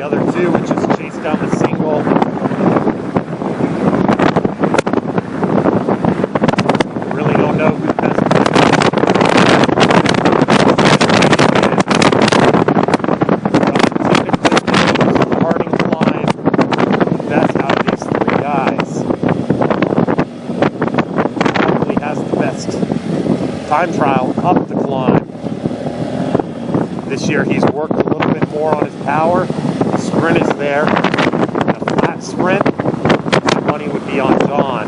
The other two would just chase down the single. Really don't know who the best parting climb best out of these three guys. Probably has the best time trial up the climb. This year he's worked a little bit more on his power. The sprint is there. And a flat sprint, the money would be on John.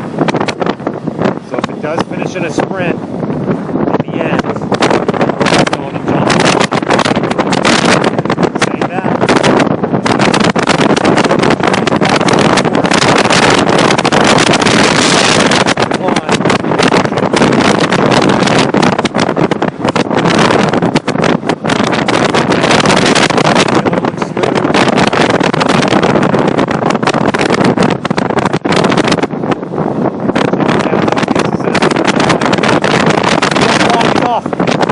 So if it does finish in a sprint, in the end, it's going to John. Say that.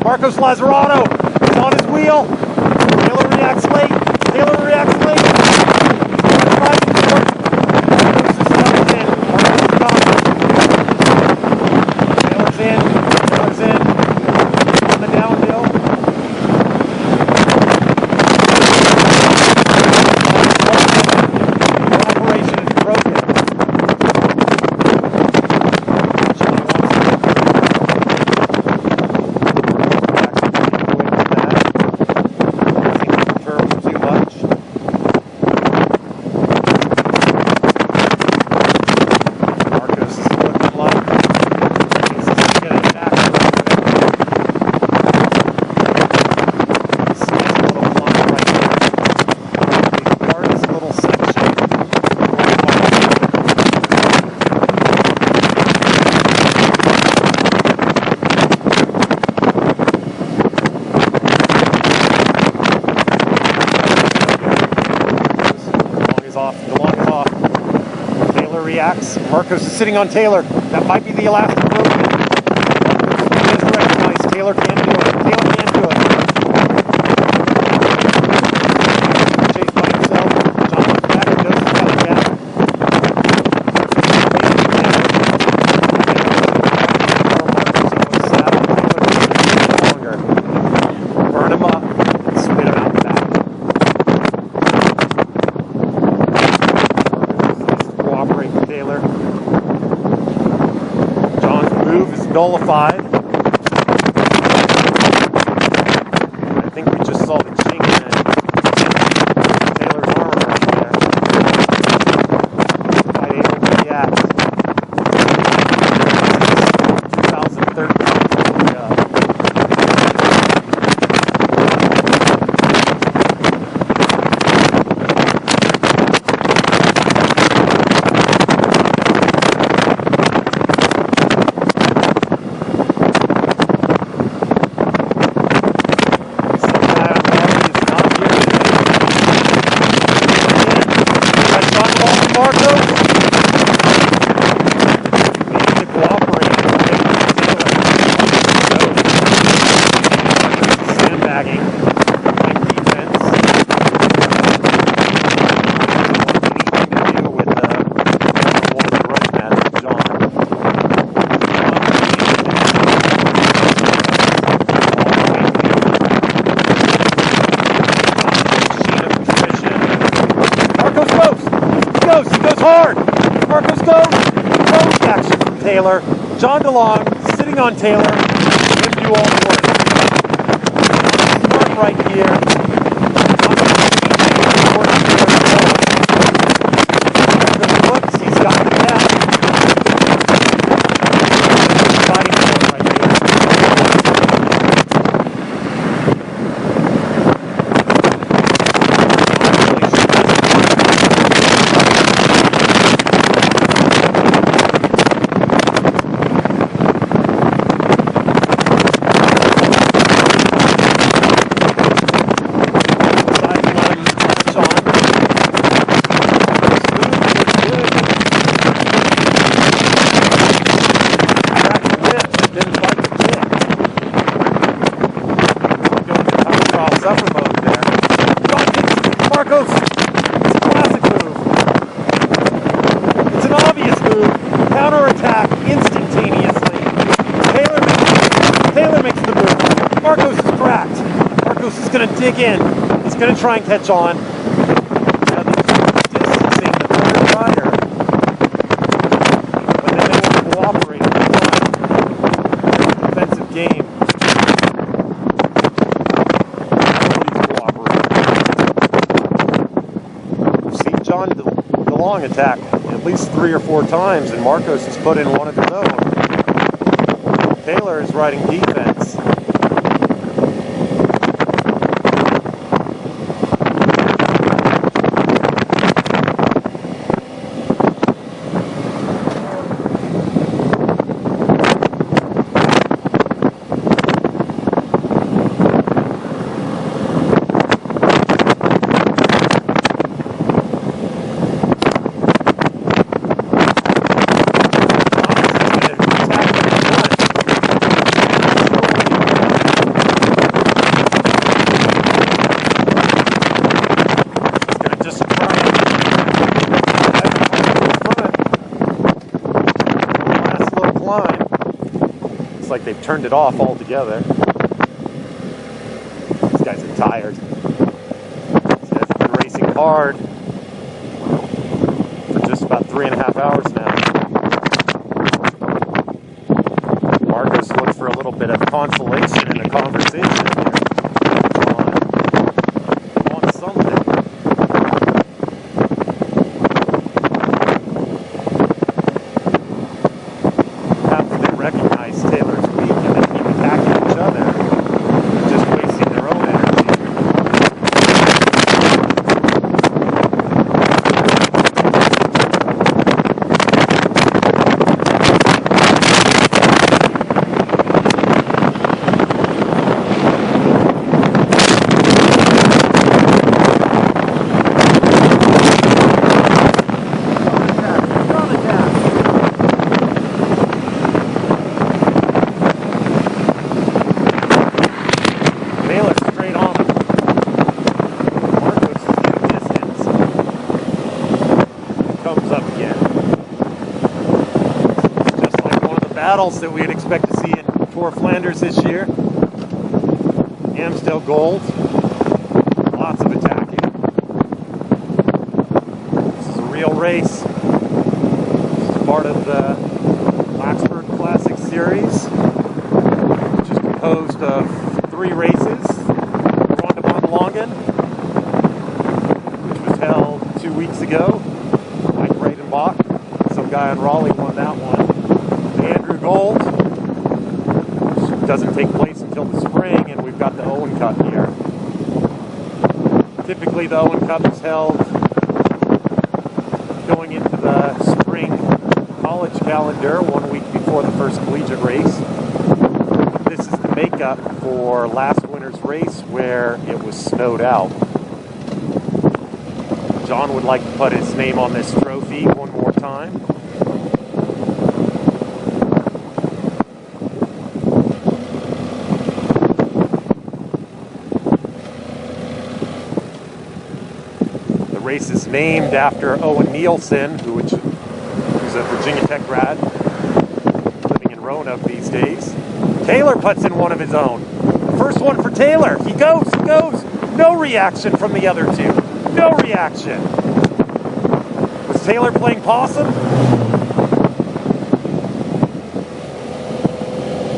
Marcos Lazzarato is on his wheel. Taylor reacts late. Taylor reacts late. Marcos is Taylor's in. Taylor's in. On the downhill. The operation is broken. Marcos is sitting on Taylor. That might be the elastic broken. He has recognized Taylor can do it. Taylor can do it. Chased by himself. John looks back and does his best again. Burn him up and spit him out back. Cooperate with Taylor. Move is nullified. I think we just saw the chink in Taylor's arm right there. Quite able to react. 2013. Hard! Marcos goes! No reaction from Taylor. John DeLong sitting on Taylor. Gives you all the work. Start right here. Looks, he's got the gap. Fighting for it right here. is going to dig in. He's going to try and catch on. Now they're distancing the third rider, but then they won't cooperate. Defensive game. Nobody's cooperating. We've seen John DeLong attack at least 3 or 4 times, and Marcos has put in one of his own. Taylor is riding defense. Like they've turned it off altogether. These guys are tired. These guys have been racing hard for just about 3.5 hours now. Marcos looks for a little bit of consolation in a conversation on something. Recognize Taylor's weak and they keep attacking each other, just wasting their own energy. Battles that we'd expect to see in Tour of Flanders this year. Amstel Gold. Lots of attacking. This is a real race. This is part of the Blacksburg Classic Series, which is composed of 3 races. Ronde van Longen, which was held 2 weeks ago. Mike Breitenbach, some guy in Raleigh, won that one. Gold, which doesn't take place until the spring, and we've got the Owen Cup here. Typically the Owen Cup is held going into the spring college calendar 1 week before the first collegiate race. This is the makeup for last winter's race where it was snowed out. John would like to put his name on this trophy one more time. Race is named after Owen Nielsen, who's a Virginia Tech grad, living in Roanoke these days. Taylor puts in one of his own. First one for Taylor. He goes. No reaction from the other two. No reaction. Was Taylor playing possum?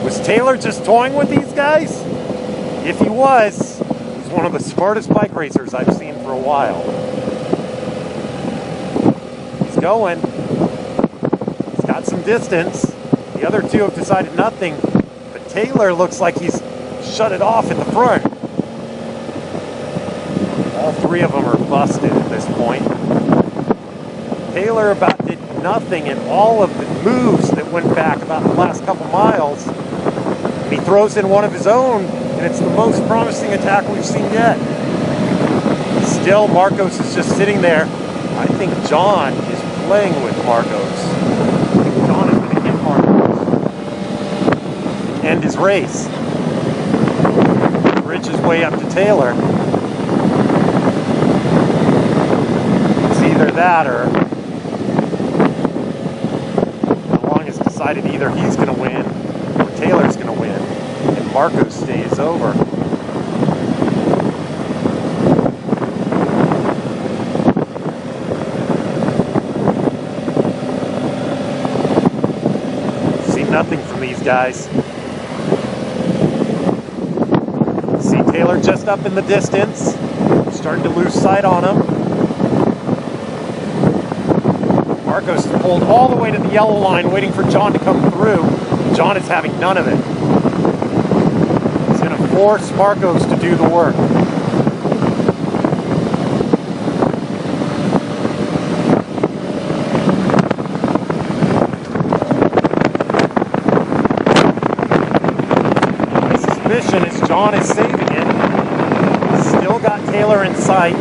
Was Taylor just toying with these guys? If he was, he's one of the smartest bike racers I've seen for a while. Going. He's got some distance. The other two have decided nothing, but Taylor looks like he's shut it off in the front. All 3 of them are busted at this point. Taylor about did nothing in all of the moves that went back about the last couple miles. He throws in one of his own, and it's the most promising attack we've seen yet. Still, Marcos is just sitting there. I think John is playing with Marcos. I think John is going to hit Marcos. End his race. Bridge his way up to Taylor. It's either that or DeLong has decided either he's going to win or Taylor's going to win, and Marcos stays over. nothing from these guys. See Taylor just up in the distance. Starting to lose sight on him. Marcos pulled all the way to the yellow line, waiting for John to come through. John is having none of it. He's going to force Marcos to do the work. My suspicion is John is saving it. He's still got Taylor in sight.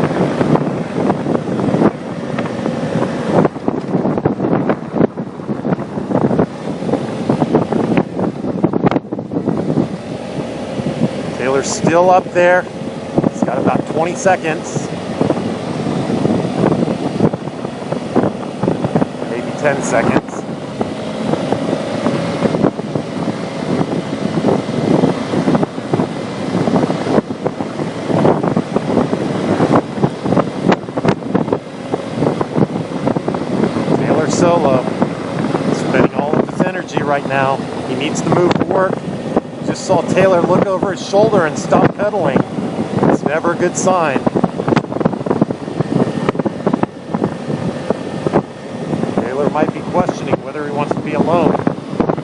Taylor's still up there. He's got about 20 seconds. Maybe 10 seconds. Taylor solo. Spending all of his energy right now. He needs to move to work. Just saw Taylor look over his shoulder and stop pedaling. It's never a good sign. Taylor might be questioning whether he wants to be alone.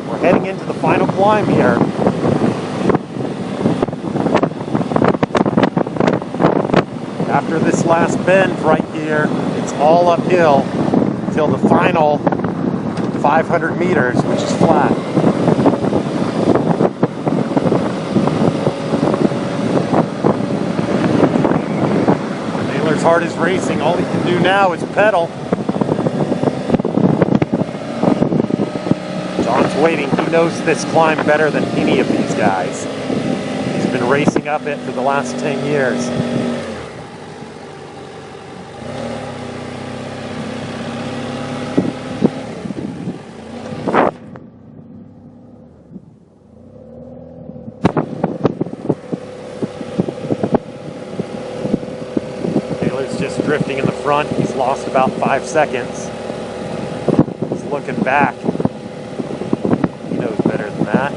We're heading into the final climb here. After this last bend right here, it's all uphill until the final 500 meters, which is flat. His heart is racing. All he can do now is pedal. John's waiting. He knows this climb better than any of these guys. He's been racing up it for the last 10 years. Just drifting in the front. He's lost about 5 seconds. He's looking back. He knows better than that.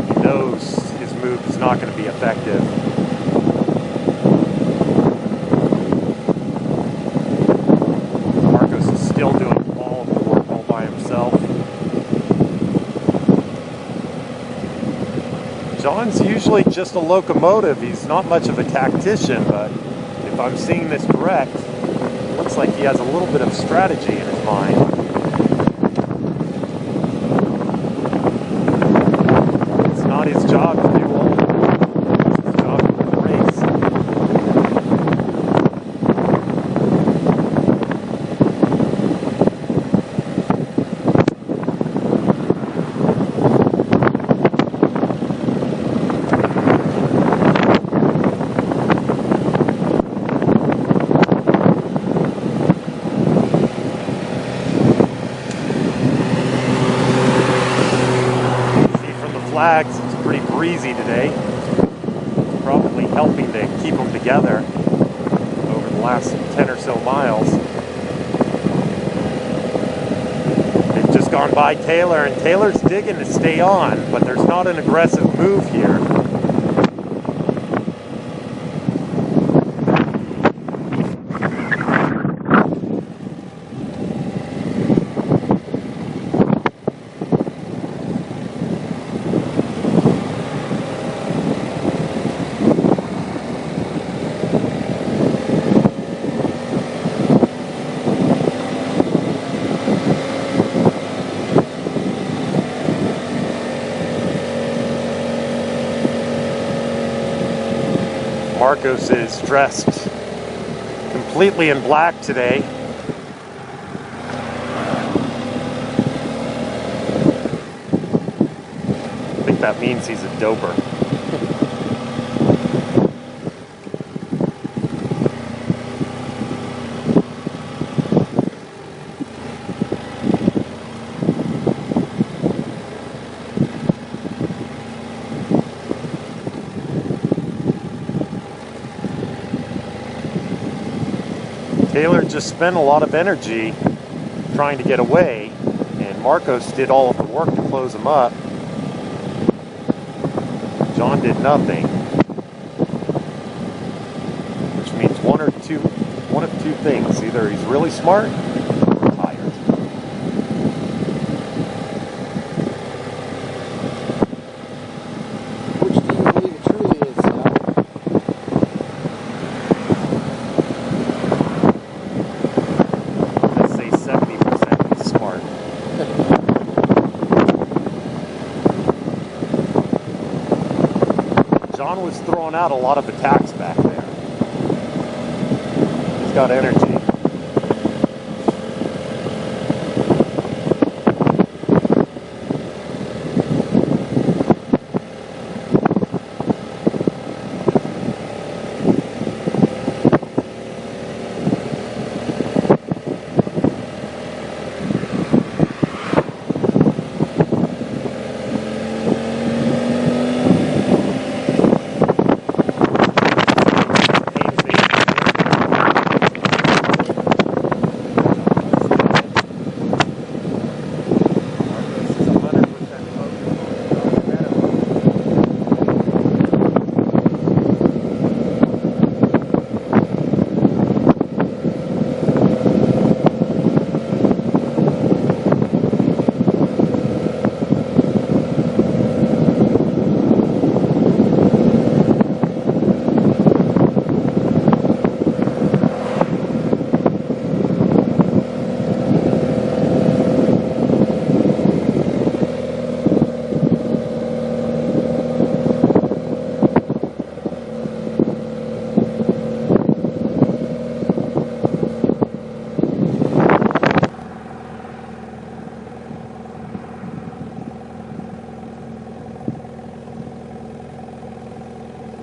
He knows his move is not going to be effective. Marcos is still doing all of the work all by himself. John's usually just a locomotive. He's not much of a tactician, but if I'm seeing this correct, it looks like he has a little bit of strategy in his mind. It's not his job to do all of it. It's his job to win the race. Flags, it's pretty breezy today. It's probably helping to keep them together over the last 10 or so miles. They've just gone by Taylor, and Taylor's digging to stay on, but there's not an aggressive move here. Marcos is dressed completely in black today. I think that means he's a doper. Taylor just spent a lot of energy trying to get away, and Marcos did all of the work to close him up. John did nothing. Which means one of two things. Either he's really smart or tired. Which do you believe it truly is, Scott? Let's say 70% is smart. John was throwing out a lot of attacks back there. He's got energy.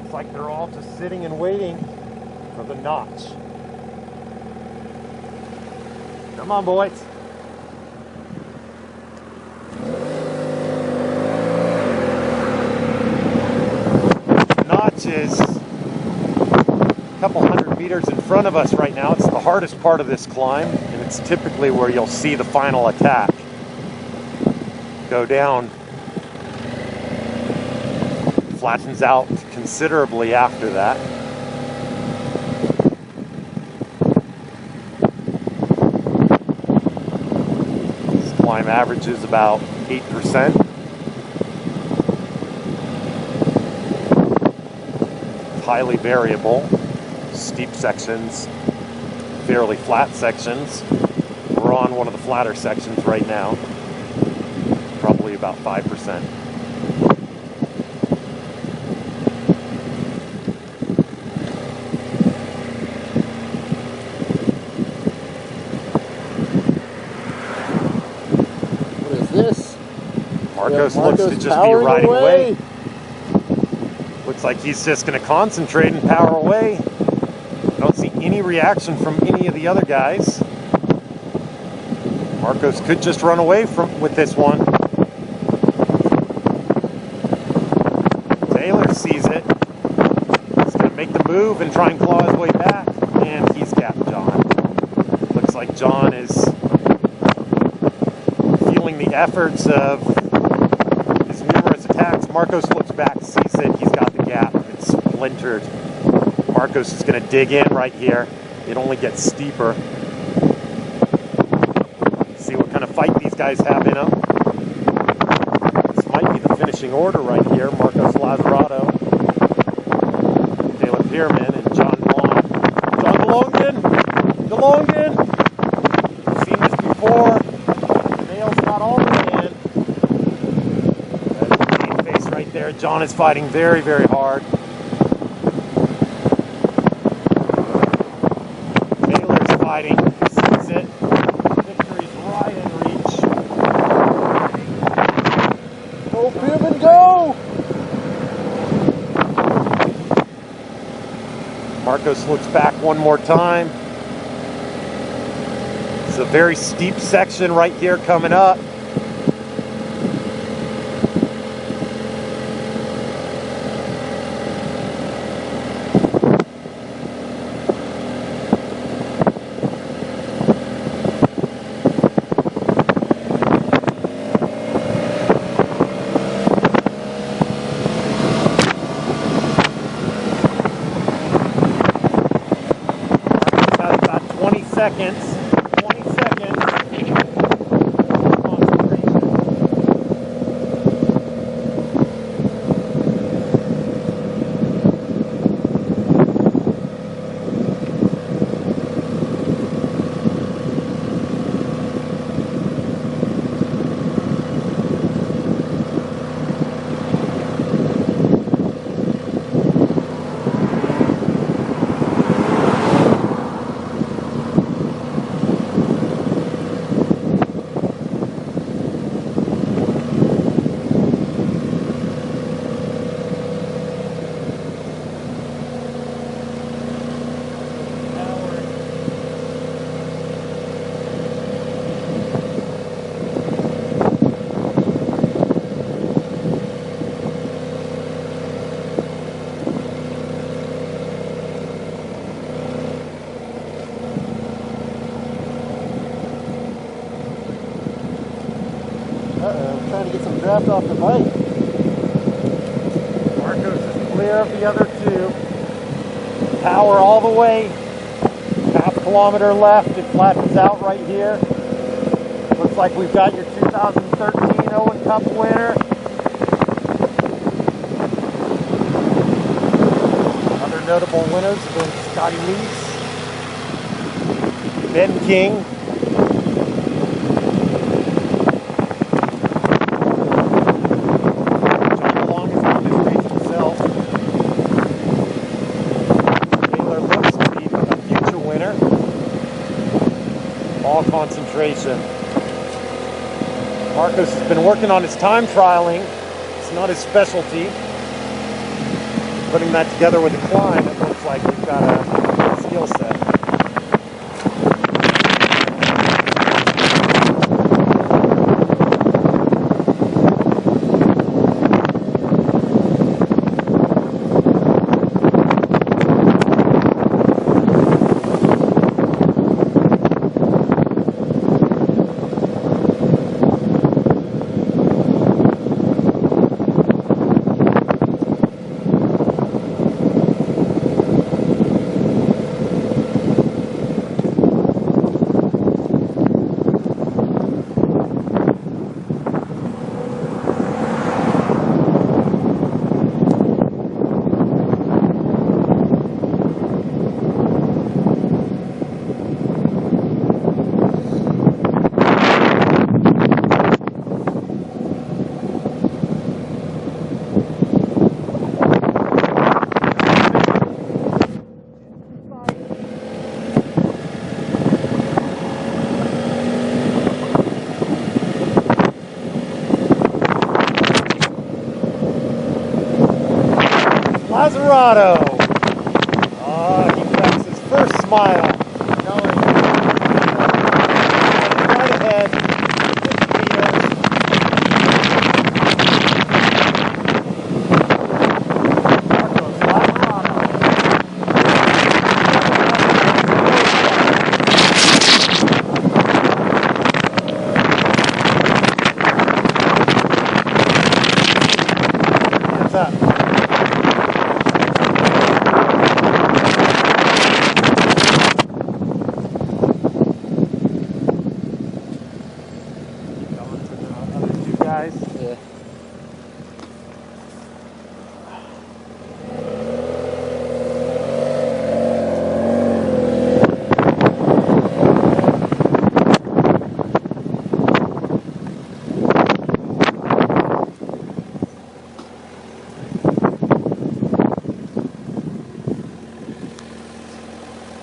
It's like they're all just sitting and waiting for the notch. Come on, boys. The notch is a couple hundred meters in front of us right now. It's the hardest part of this climb, and it's typically where you'll see the final attack go down. Flattens out considerably after that. This climb averages about 8%. It's highly variable. Steep sections, fairly flat sections. We're on one of the flatter sections right now. Probably about 5%. Marcos looks to just be riding away. Looks like he's just going to concentrate and power away. I don't see any reaction from any of the other guys. Marcos could just run away with this one. Taylor sees it. He's going to make the move and try and claw his way back. And he's gapped John. Looks like John is feeling the efforts of numerous attacks. Marcos looks back, sees it, he's got the gap, it's splintered. Marcos is going to dig in right here. It only gets steeper. See what kind of fight these guys have in them. This might be the finishing order right here. Marcos Lazzarato, Taylor Pierman, and John DeLong. John DeLongan! We've seen this before. Nails got all the man. Right there, John is fighting very, very hard. Taylor's fighting, sees it. Victory's right in reach. Go, Pierman, go! Marcos looks back one more time. It's a very steep section right here coming up. seconds. 20 seconds. Trying to get some draft off the bike. Marcos is clear of the other two. Power all the way. Half kilometer left. It flattens out right here. Looks like we've got your 2013 Owen Cup winner. Other notable winners have been Scotty Lees, Ben King, all concentration. Marcos has been working on his time trialing. It's not his specialty. Putting that together with the climb, it looks like we've got a skill set. Lazzarato. He cracks his first smile. Right ahead. 50 meters. Marcos Lazzarato. Hands up. Guys. Yeah.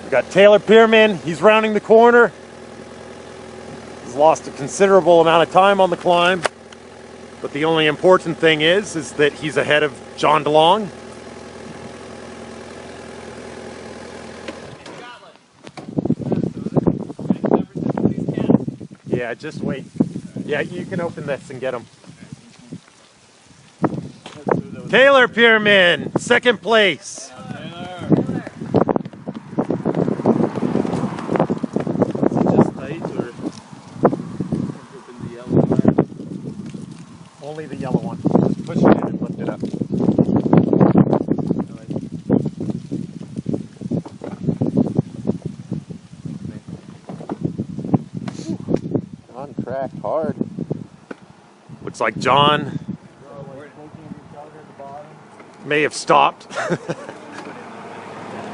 We got Taylor Pierman. He's rounding the corner. He's lost a considerable amount of time on the climb. But the only important thing is that he's ahead of John DeLong. Yeah, just wait. Yeah, you can open this and get him. Taylor Pierman, second place. Only the yellow one. Just push it in and lift it up. cracked hard. Looks like John may have stopped.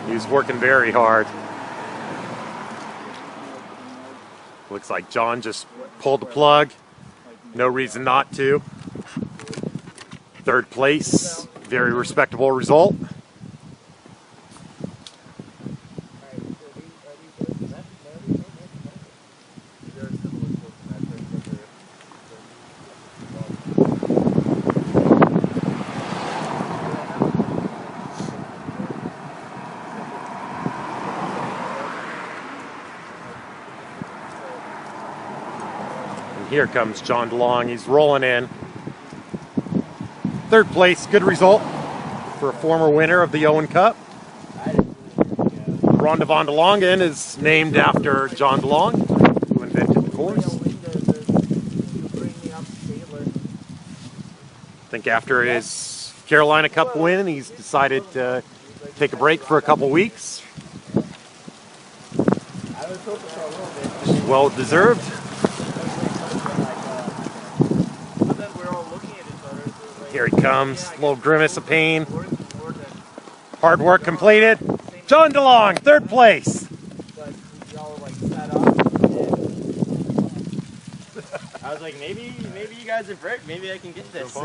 He's working very hard. Looks like John just pulled the plug. No reason not to. Third place, very respectable result. Here comes John DeLong. He's rolling in. Third place, good result for a former winner of the Owen Cup. Ronde van de Longen is named after John DeLong, who invented the course. I think after his Carolina Cup win, he's decided to take a break for a couple weeks. Well deserved. Here he comes, a little grimace of pain. Hard work completed. John DeLong, third place. I was like, maybe you guys are brick. Maybe I can get this.